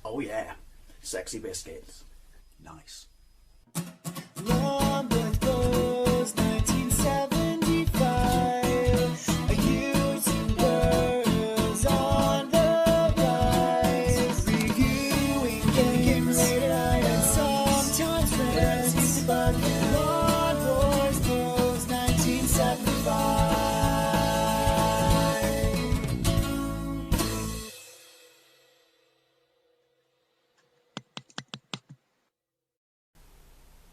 Oh yeah, sexy biscuits. Nice. Long was 1975. A YouTuber on the rise, reviewing games late at night and sometimes friends. But Long Boys Bros 1975.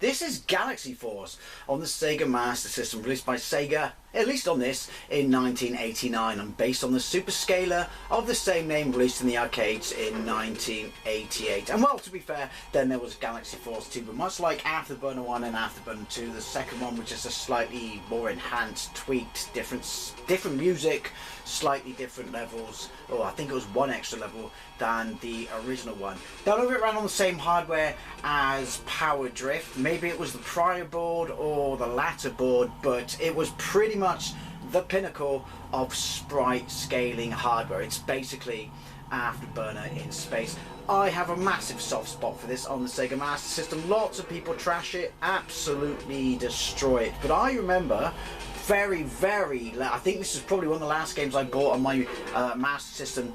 This is Galaxy Force on the SEGA Master System, released by SEGA, at least on this, in 1989, and based on the super scaler of the same name released in the arcades in 1988. And well, to be fair, then there was Galaxy Force 2, but much like Afterburner 1 and Afterburner 2, the second one was just a slightly more enhanced, tweaked, different music, slightly different levels, or I think it was one extra level than the original one. None of it ran on the same hardware as Power Drift. Maybe it was the prior board or the latter board, but it was pretty much the pinnacle of sprite scaling hardware. It's basically Afterburner in space. I have a massive soft spot for this on the SEGA Master System. Lots of people trash it, absolutely destroy it. But I remember I think this is probably one of the last games I bought on my Master System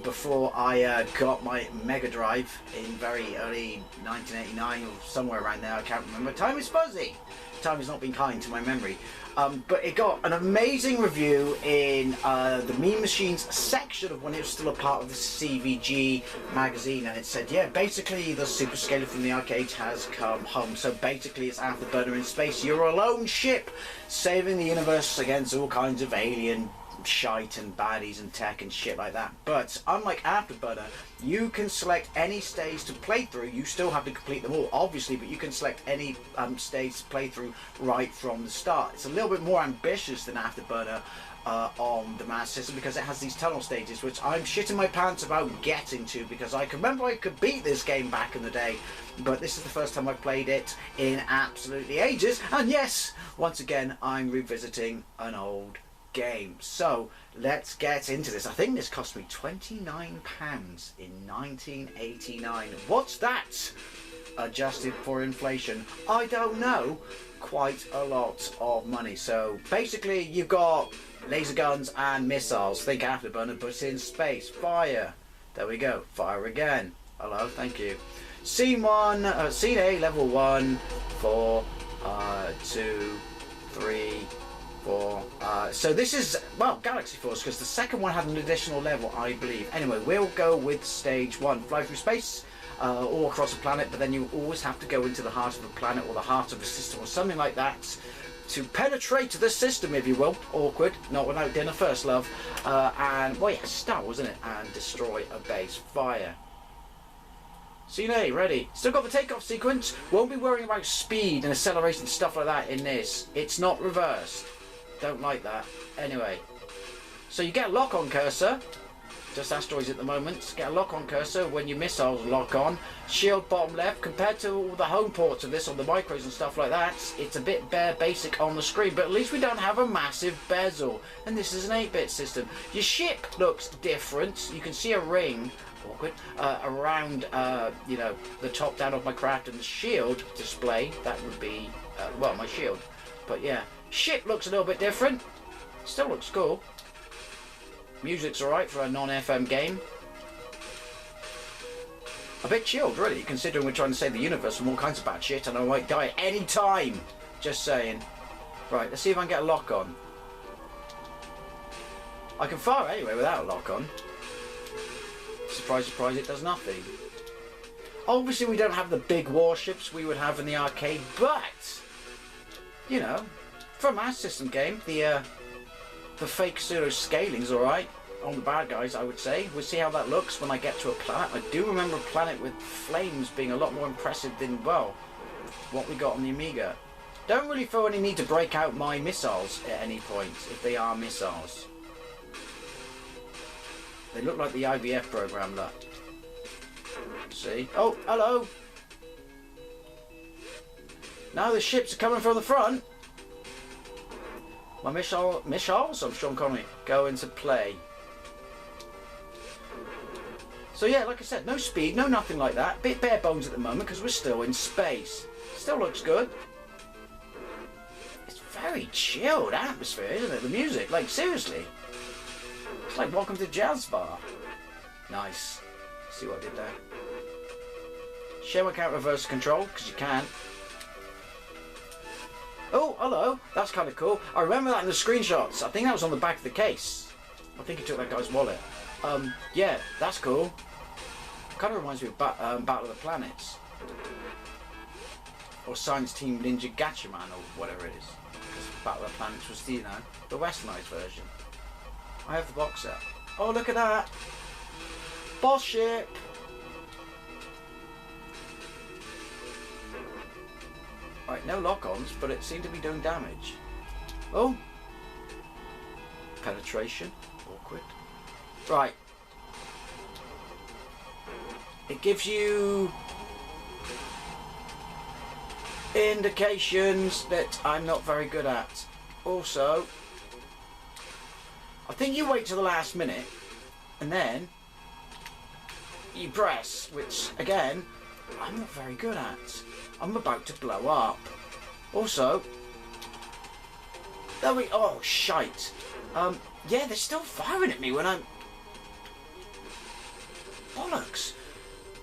before I got my Mega Drive in very early 1989 or somewhere around there. I can't remember. Time is fuzzy. Time has not been kind to my memory. But it got an amazing review in the Mean Machines section of when it was still a part of the CVG magazine, and it said, yeah, basically the super scaler from the arcades has come home. So basically it's Afterburner in space. You're a lone ship saving the universe against all kinds of alien shite and baddies and tech and shit like that. But unlike Afterburner, you can select any stage to play through. You still have to complete them all, obviously, but you can select any stage to play through right from the start. It's a little bit more ambitious than Afterburner on the Master System, because it has these tunnel stages, which I'm shitting my pants about getting to, because I can remember I could beat this game back in the day, but this is the first time I've played it in absolutely ages. And yes, once again, I'm revisiting an old game. So let's get into this. I think this cost me £29 in 1989. What's that adjusted for inflation? I don't know. Quite a lot of money. So basically you've got laser guns and missiles. Think Afterburner, but in space. Fire. There we go. Fire again. Hello, thank you. Scene 1, Scene A, level 1, 4, 2, 3, 4. So this is, well, Galaxy Force, because the second one had an additional level, I believe. Anyway, we'll go with stage 1. Fly through space, all across a planet, but then you always have to go into the heart of a planet or the heart of a system or something like that to penetrate the system, if you will. Awkward, not without dinner first, love. And, well, yeah, Star, wasn't it? And destroy a base. Fire. Scene A, ready. Still got the takeoff sequence. Won't be worrying about speed and acceleration, stuff like that in this. It's not reversed. Don't like that. Anyway, so you get a lock-on cursor. Just asteroids at the moment. Get a lock-on cursor when your missiles lock on. Shield bottom left. Compared to all the home ports of this on the micros and stuff like that, it's a bit bare basic on the screen, but at least we don't have a massive bezel. And this is an 8-bit system. Your ship looks different. You can see a ring, awkward, around you know, the top down of my craft, and the shield display, that would be well, my shield. But yeah, ship looks a little bit different. Still looks cool. Music's alright for a non-FM game. A bit chilled, really, considering we're trying to save the universe from all kinds of bad shit and I might die at any time. Just saying. Right, let's see if I can get a lock on. I can fire anyway without a lock on. Surprise, surprise, it does nothing. Obviously we don't have the big warships we would have in the arcade, but, you know, for a Master System game, the fake pseudo scaling's alright on the bad guys, I would say. We'll see how that looks when I get to a planet. I do remember a planet with flames being a lot more impressive than, well, what we got on the Amiga. Don't really feel any need to break out my missiles at any point, if they are missiles. They look like the IVF program, look. See? Oh, hello! Now the ships are coming from the front. My missiles, I'm Sean Connery, go into play. So yeah, like I said, no speed, no nothing like that. Bit bare bones at the moment because we're still in space. Still looks good. It's very chilled atmosphere, isn't it? The music, like seriously. It's like welcome to jazz bar. Nice. See what I did there? Shame I can't reverse control because you can. Oh, hello. That's kind of cool. I remember that in the screenshots. I think that was on the back of the case. I think he took that guy's wallet. Yeah, that's cool. Kind of reminds me of Battle of the Planets. Or Science Team Ninja Gatchaman or whatever it is. Because Battle of the Planets was the, you know, the westernised version. I have the box set. Oh, look at that. Boss ship. Right, no lock-ons, but it seemed to be doing damage. Oh. Penetration. Awkward. Right. It gives you indications that I'm not very good at. Also, I think you wait till the last minute and then you press, which again, I'm not very good at. I'm about to blow up. Also, there we, oh shite. Yeah, they're still firing at me when I'm, bollocks.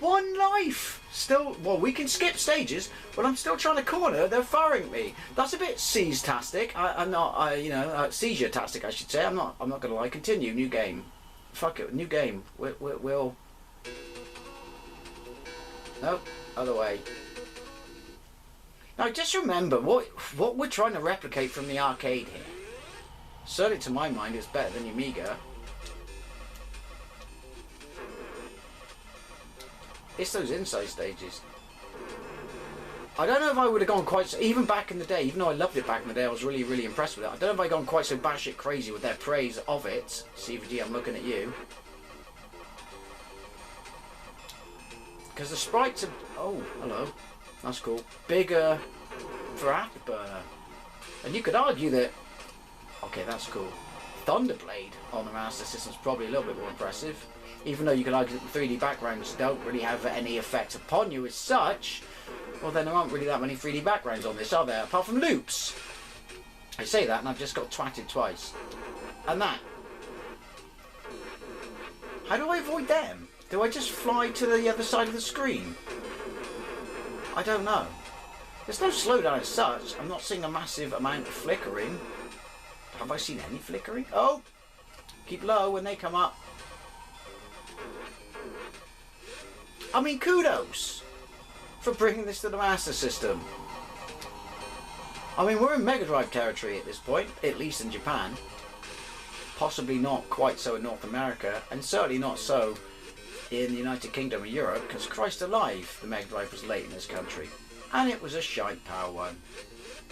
1 life! Still, well, we can skip stages, but I'm still trying to corner. They're firing at me. That's a bit seize-tastic. I'm not, you know, seizure-tastic, I should say. I'm not gonna lie. Continue. New game. Fuck it. New game. We'll. Nope. Other way. Now, just remember what we're trying to replicate from the arcade here. Certainly, to my mind, is better than the Amiga. It's those inside stages. I don't know if I would have gone quite so, even back in the day, even though I loved it back in the day, I was really, really impressed with it. I don't know if I'd gone quite so batshit crazy with their praise of it. CVG, I'm looking at you. Because the sprites are, oh, hello. That's cool. Bigger for Afterburner. And you could argue that, okay, that's cool. Thunderblade on the Master System is probably a little bit more impressive. Even though you could argue that the 3D backgrounds don't really have any effect upon you as such, well then there aren't really that many 3D backgrounds on this, are there? Apart from loops. I say that and I've just got twatted twice. And that. How do I avoid them? Do I just fly to the other side of the screen? I don't know. There's no slowdown as such. I'm not seeing a massive amount of flickering. Have I seen any flickering? Oh! Keep low when they come up. I mean, kudos for bringing this to the Master System. I mean, we're in Mega Drive territory at this point, at least in Japan. Possibly not quite so in North America, and certainly not so in the United Kingdom and Europe, because Christ alive, the Mega Drive was late in this country. And it was a shite power one.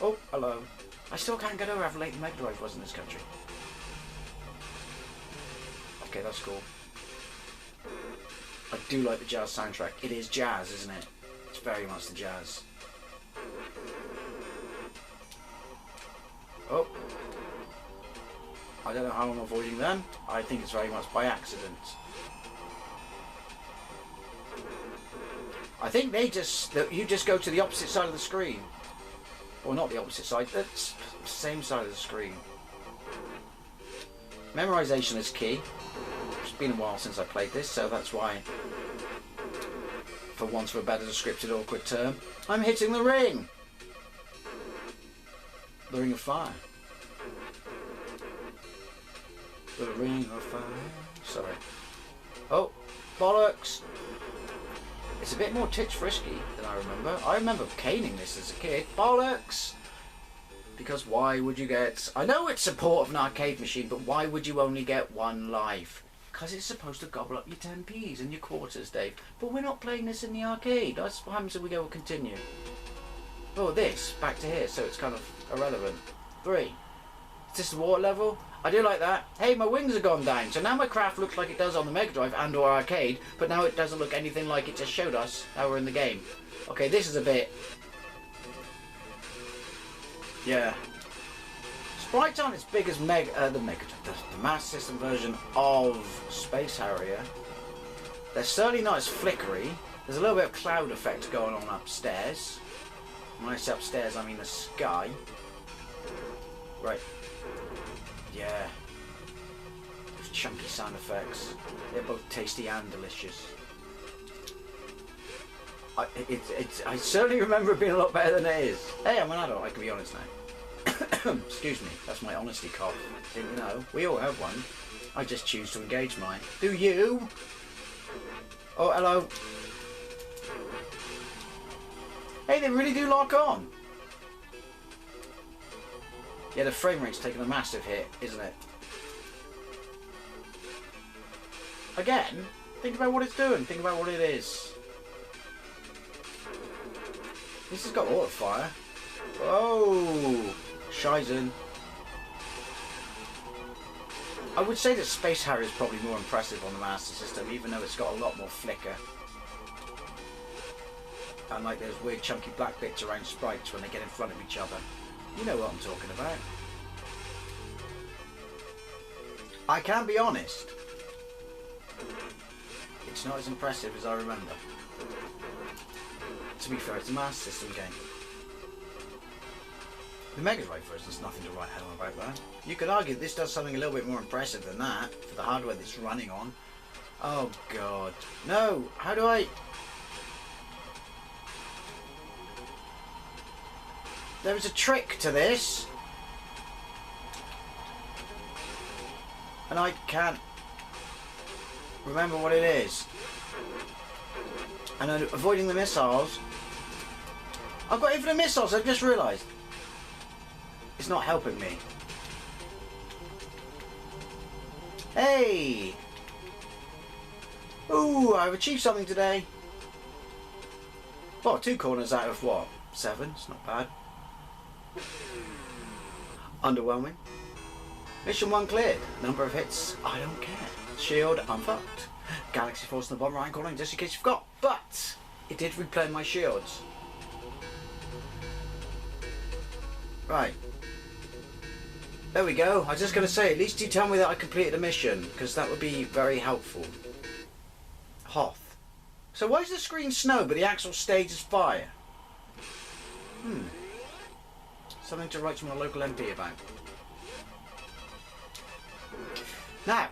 Oh, hello. I still can't get over how late the Mega Drive was in this country. Okay, that's cool. I do like the jazz soundtrack. It is jazz, isn't it? It's very much the jazz. Oh. I don't know how I'm avoiding them. I think it's very much by accident. I think they just, you just go to the opposite side of the screen. Or not the opposite side, the same side of the screen. Memorization is key. It's been a while since I played this, so that's why, for want of a better descriptive awkward term, I'm hitting the ring! The ring of fire. The ring of fire. Sorry. Oh, bollocks! It's a bit more titch frisky than I remember. I remember caning this as a kid. Bollocks! Because why would you get... I know it's a port of an arcade machine, but why would you only get 1 life? Because it's supposed to gobble up your 10p's and your quarters, Dave. But we're not playing this in the arcade. That's what happens if we go and continue. Oh, this. Back to here, so it's kind of irrelevant. 3. Is this the water level? I do like that. Hey, my wings have gone down. So now my craft looks like it does on the Mega Drive and or arcade, but now it doesn't look anything like it just showed us how we're in the game. Okay, this is a bit... yeah. Sprites aren't as big as the Master System version of Space Harrier. They're certainly not as flickery. There's a little bit of cloud effect going on upstairs. When I say upstairs, I mean the sky. Right. Yeah. Those chunky sound effects. They're both tasty and delicious. I certainly remember it being a lot better than it is. Hey, I'm an adult, I can be honest now. Excuse me, that's my honesty cough. Didn't you know? We all have one. I just choose to engage mine. Do you? Oh, hello. Hey, they really do lock on. Yeah, the frame rate's taking a massive hit, isn't it? Again, think about what it's doing. Think about what it is. This has got auto fire. Oh, Shizen. I would say that Space Harrier is probably more impressive on the Master System, even though it's got a lot more flicker. And like those weird chunky black bits around sprites when they get in front of each other. You know what I'm talking about. I can be honest. It's not as impressive as I remember. To be fair, it's a Master System game. The Mega Drive version's nothing to write home about that. You could argue this does something a little bit more impressive than that for the hardware that's running on. Oh god. No! How do I... There is a trick to this. And I can't remember what it is. And I'm avoiding the missiles. I've got infinite missiles, I've just realised. It's not helping me. Hey! Ooh, I've achieved something today. What, 2 corners out of what? 7? It's not bad. Underwhelming. Mission 1 cleared. Number of hits, I don't care. Shield, I'm fucked. Galaxy Force in the bottom right corner, just in case you forgot. But it did replay my shields. Right. There we go. I was just going to say, at least you tell me that I completed a mission, because that would be very helpful. Hoth. So why is the screen snow, but the actual stage is fire? Something to write to my local MP about. Now,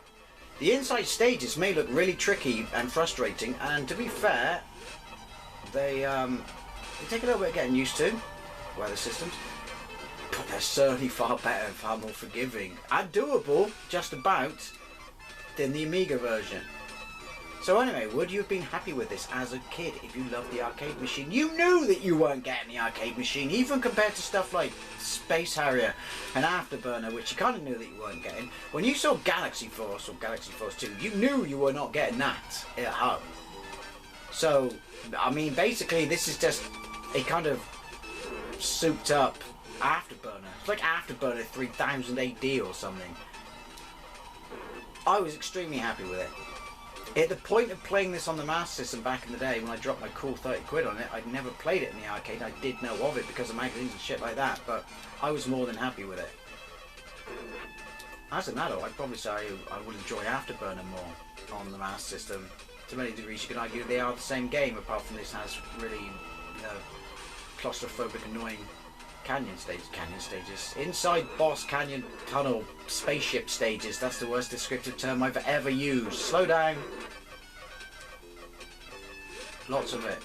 the inside stages may look really tricky and frustrating, and to be fair, they take a little bit of getting used to, weather systems, but they're certainly far better and far more forgiving and doable, just about, than the Amiga version. So anyway, would you have been happy with this as a kid if you loved the arcade machine? You knew that you weren't getting the arcade machine, even compared to stuff like Space Harrier and Afterburner, which you kind of knew that you weren't getting. When you saw Galaxy Force or Galaxy Force 2, you knew you were not getting that at home. So, I mean, basically this is just a kind of souped up Afterburner. It's like Afterburner 3000 AD or something. I was extremely happy with it. At the point of playing this on the Master System back in the day, when I dropped my cool 30 quid on it, I'd never played it in the arcade. I did know of it because of magazines and shit like that, but I was more than happy with it. As an adult, I'd probably say I would enjoy Afterburner more on the Master System. To many degrees, you could argue they are the same game, apart from this has really, you know, claustrophobic, annoying canyon stages. Inside boss canyon tunnel spaceship stages. That's the worst descriptive term I've ever used. Slow down. Lots of it.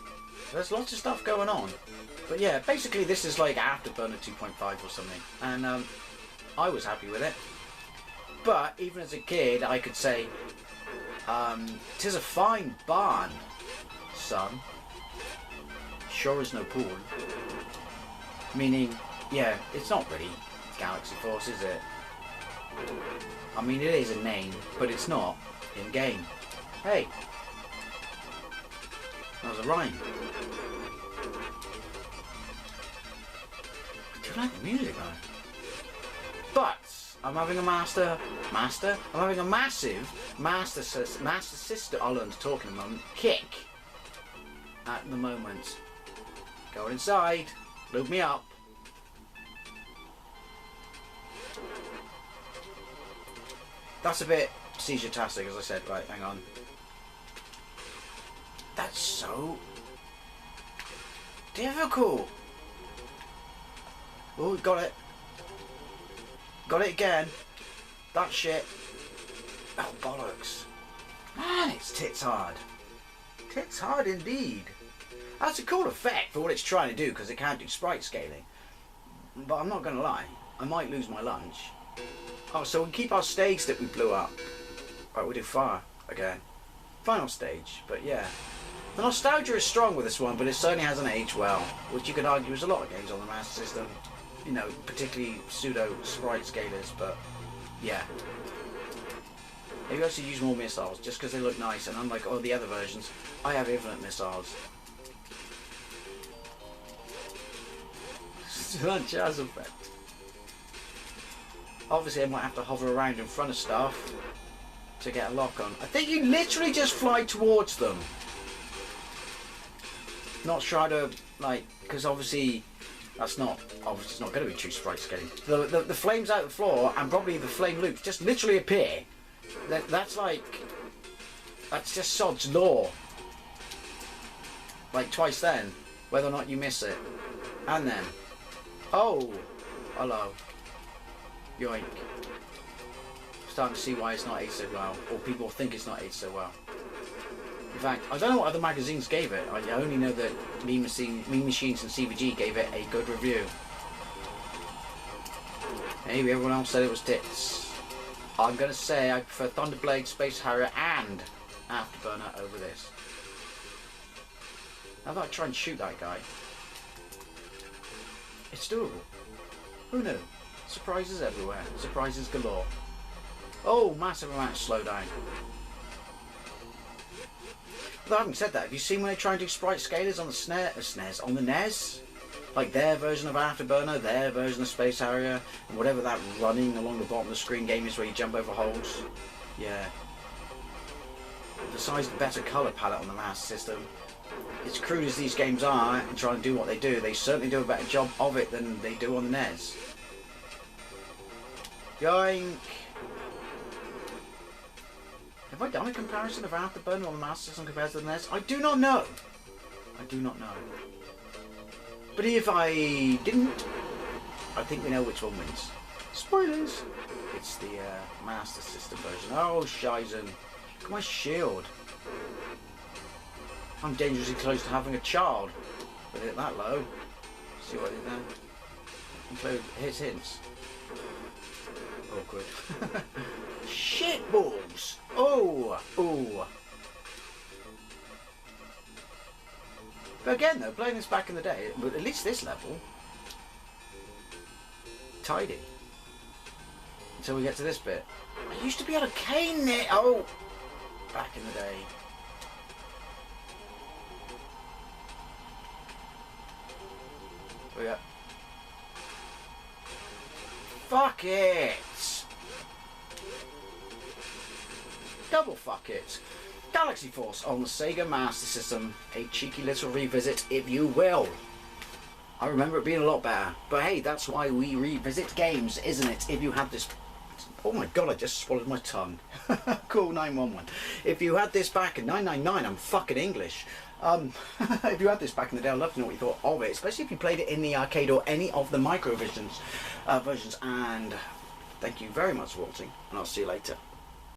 There's lots of stuff going on. But yeah, basically this is like Afterburner 2.5 or something. And I was happy with it. But even as a kid, I could say, "'Tis a fine barn, son. Sure is no pool." Meaning, yeah, it's not really Galaxy Force, is it? I mean, it is a name, but it's not in-game. Hey! That was a rhyme. I do like the music, though. But, I'm having a I'm having a massive Master System, I'll learn to talk in a moment, kick at the moment. Go inside. Loop me up. That's a bit seizure-tastic, as I said. Right, hang on. so difficult. Oh, got it. Got it again. That shit. Oh, bollocks. Man, it's tits hard. Tits hard indeed. That's a cool effect for what it's trying to do, because it can't do sprite scaling. But I'm not going to lie, I might lose my lunch. Oh, so we keep our stage that we blew up. Right, we'll do fire again. Final stage, but yeah. The nostalgia is strong with this one, but it certainly hasn't aged well, which you could argue is a lot of games on the Master System. You know, particularly pseudo sprite scalers, but yeah. Maybe I should use more missiles just because they look nice, and unlike all the other versions, I have infinite missiles. That jazz effect. Obviously I might have to hover around in front of stuff to get a lock on. I think you literally just fly towards them. Not try to, like, because obviously that's not, obviously it's not going to be true sprite scaling. The flames out the floor and probably the flame loops just literally appear. That's just sod's law. Like twice then, whether or not you miss it. And then, oh, hello. Yoink. Starting to see why it's not aged so well, or people think it's not aged so well. In fact, I don't know what other magazines gave it. I only know that Mean Machines and CVG gave it a good review. Maybe everyone else said it was tits. I'm gonna say I prefer Thunderblade, Space Harrier, and Afterburner over this. How about I try and shoot that guy? It's doable. Who knew? Surprises everywhere. Surprises galore. Oh, massive amount of slowdown. Though having said that, have you seen when they try and do sprite scalers on the on the NES? Like their version of Afterburner, their version of Space Harrier, and whatever that running along the bottom of the screen game is where you jump over holes. Yeah. Besides the better colour palette on the Master System, as crude as these games are and trying to do what they do, they certainly do a better job of it than they do on the NES. Yoink! Have I done a comparison of Afterburner on the Master System compared to the NES? I do not know. I do not know. But if I didn't, I think we know which one wins. Spoilers! It's the Master System version. Oh, Shizen. Look at my shield. I'm dangerously close to having a child. With it that low. See what I did there? Include his hints. Awkward. Shit balls! Oh! Oh! But again though, playing this back in the day, but at least this level, tidy. Until we get to this bit. I used to be able to cane it! Oh! Back in the day. Oh yeah. Fuck it! Double fuck it. Galaxy Force on the SEGA Master System. A cheeky little revisit, if you will. I remember it being a lot better. But hey, that's why we revisit games, isn't it? If you had this... Oh my god, I just swallowed my tongue. Cool 911. If you had this back in 999, I'm fucking English. If you had this back in the day, I'd love to know what you thought of it, especially if you played it in the arcade or any of the Microvisions versions. And thank you very much for watching, and I'll see you later.